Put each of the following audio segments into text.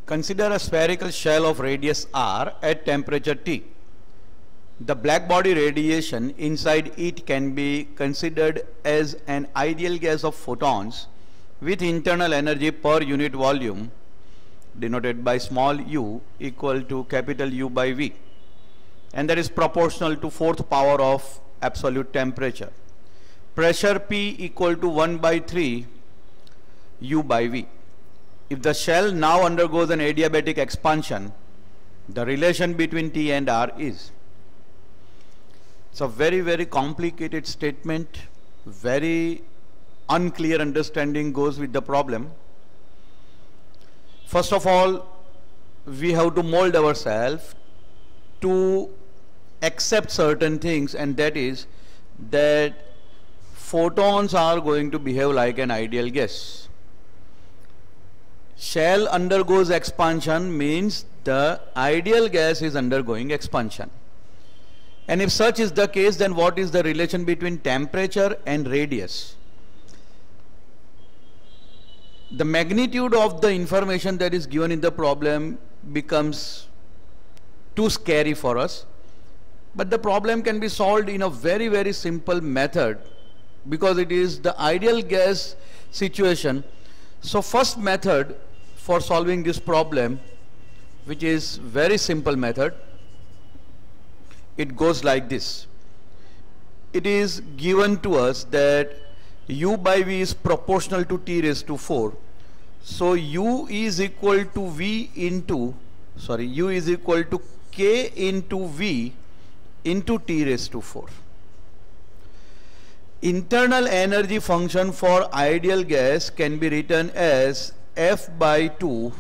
Consider a spherical shell of radius r at temperature T. The black body radiation inside it can be considered as an ideal gas of photons with internal energy per unit volume denoted by small u equal to capital U by V, and that is proportional to 4th power of absolute temperature. Pressure P equal to 1 by 3 U by V. If the shell now undergoes an adiabatic expansion, the relation between T and R is. It's a very complicated statement, very unclear understanding goes with the problem. First of all, we have to mold ourselves to accept certain things, and that is that photons are going to behave like an ideal gas. Shell undergoes expansion means the ideal gas is undergoing expansion. And if such is the case, then what is the relation between temperature and radius? The magnitude of the information that is given in the problem becomes too scary for us. But the problem can be solved in a very simple method because it is the ideal gas situation. So first method for solving this problem, which is very simple method, it goes like this. It is given to us that U by V is proportional to T raised to 4. So U is equal to U is equal to K into V into T raised to 4. Internal energy function for ideal gas can be written as F by 2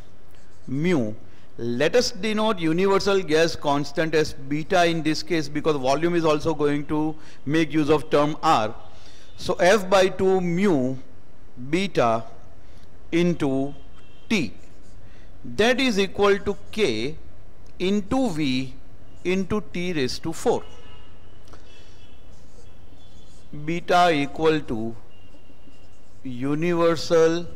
mu. Let us denote universal gas constant as beta in this case because volume is also going to make use of term R. So F by 2 mu beta into T, that is equal to K into V into T raised to 4. Beta equal to universal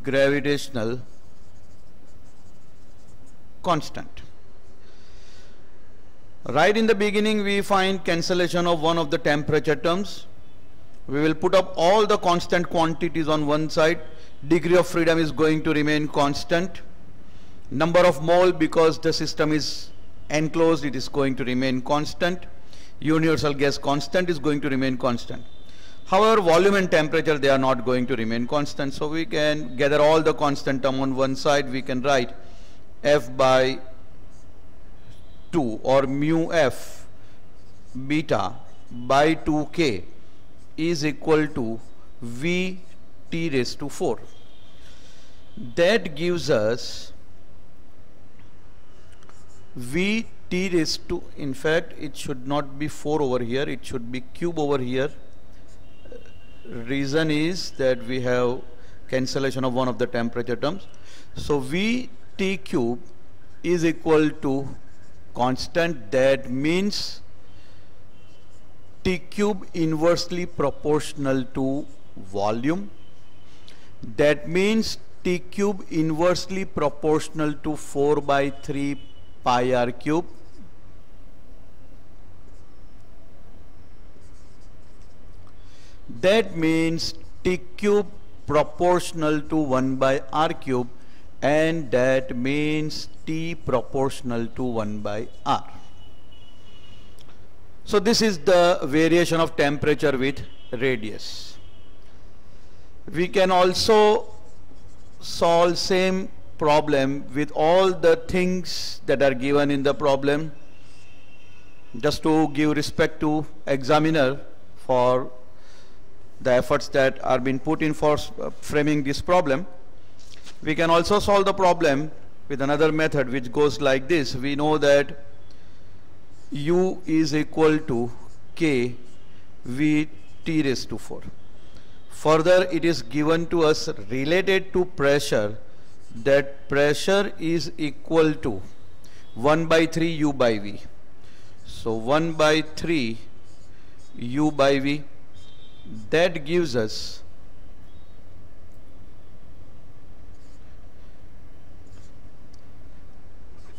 gravitational constant. Right in the beginning we find cancellation of one of the temperature terms. We will put up all the constant quantities on one side. Degree of freedom is going to remain constant. Number of mole, because the system is enclosed, it is going to remain constant. Universal gas constant is going to remain constant. However, volume and temperature, they are not going to remain constant. So we can gather all the constant term on one side. We can write F by 2 or mu F beta by 2K is equal to V T raised to 4. That gives us V T raised to, in fact, it should not be 4 over here, it should be cube over here. Reason is that we have cancellation of one of the temperature terms. So V T cube is equal to constant, that means T cube inversely proportional to volume. That means T cube inversely proportional to 4 by 3 pi r cube. That means T cube proportional to 1 by r cube, and that means T proportional to 1 by r. So this is the variation of temperature with radius. We can also solve same problem with all the things that are given in the problem, just to give respect to examiner for the efforts that are being put in for framing this problem. We can also solve the problem with another method which goes like this. We know that U is equal to K V T raised to 4. Further, it is given to us related to pressure, that pressure is equal to 1 by 3 U by V. So 1 by 3 U by V, that gives us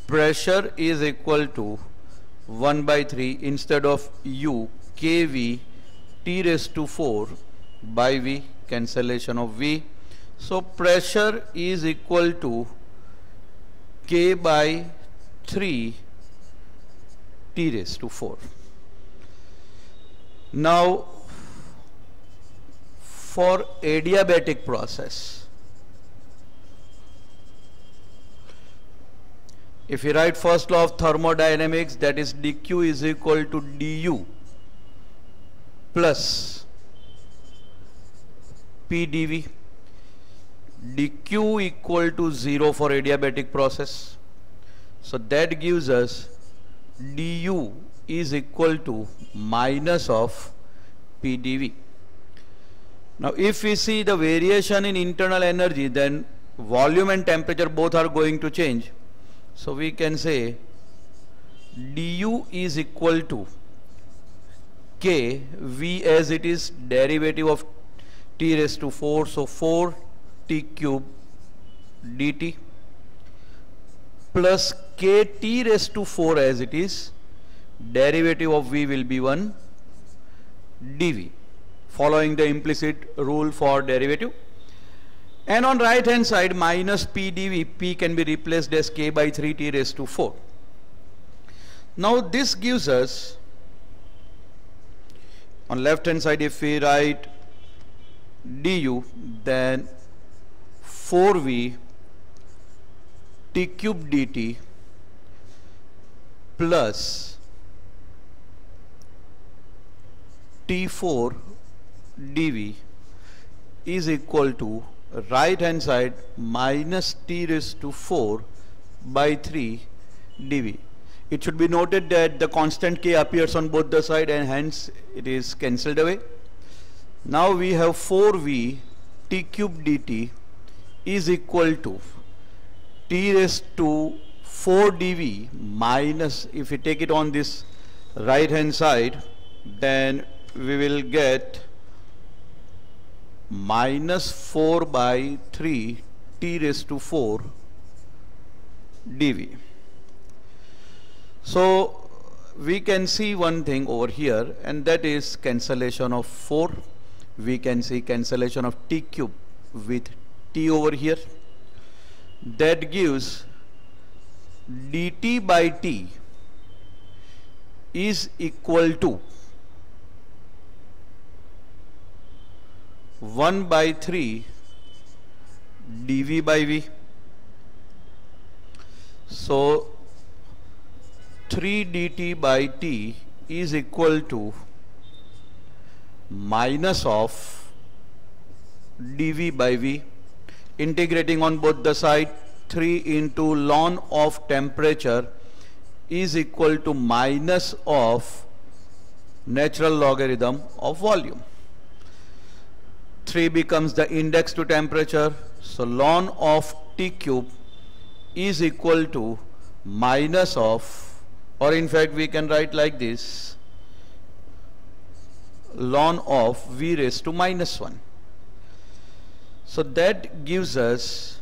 pressure is equal to 1 by 3 instead of U kV T raised to 4 by V, cancellation of V. So pressure is equal to K by 3 T raised to 4. Now for adiabatic process, if we write first law of thermodynamics, that is dq is equal to du plus p dv, dq equal to 0 for adiabatic process. So that gives us du is equal to minus of p dv. Now if we see the variation in internal energy, then volume and temperature both are going to change. So we can say du is equal to k, v as it is derivative of t raised to 4, so 4 t cube dt plus k t raised to 4 as it is derivative of v will be 1 dv, following the implicit rule for derivative. And on right hand side minus p dv, p can be replaced as k by 3 t raised to 4. Now this gives us, on left hand side if we write du, then 4v t cube dt plus t4 dv is equal to right hand side minus t raised to 4 by 3 dv. It should be noted that the constant k appears on both the side and hence it is cancelled away. Now we have 4v t cube dt is equal to t raised to 4 dv minus, if we take it on this right hand side, then we will get minus 4 by 3 t raised to 4 dv. So we can see one thing over here, and that is cancellation of 4. We can see cancellation of t cube with t over here. That gives dt by t is equal to 1 by 3 dv by v. So 3 dt by t is equal to minus of dv by v. Integrating on both the side, 3 into ln of temperature is equal to minus of natural logarithm of volume. 3 becomes the index to temperature, so ln of t cube is equal to minus of, or in fact we can write like this, ln of v raised to minus 1. So that gives us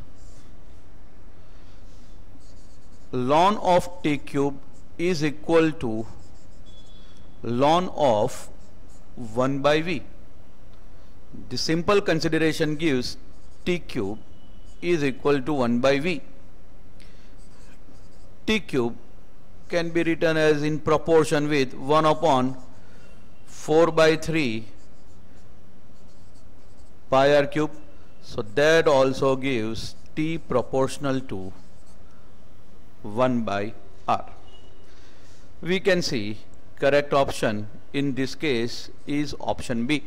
ln of t cube is equal to ln of 1 by v. The simple consideration gives t cube is equal to 1 by v. T cube can be written as in proportion with 1 upon 4 by 3 pi r cube. So that also gives t proportional to 1 by r. We can see correct option in this case is option B.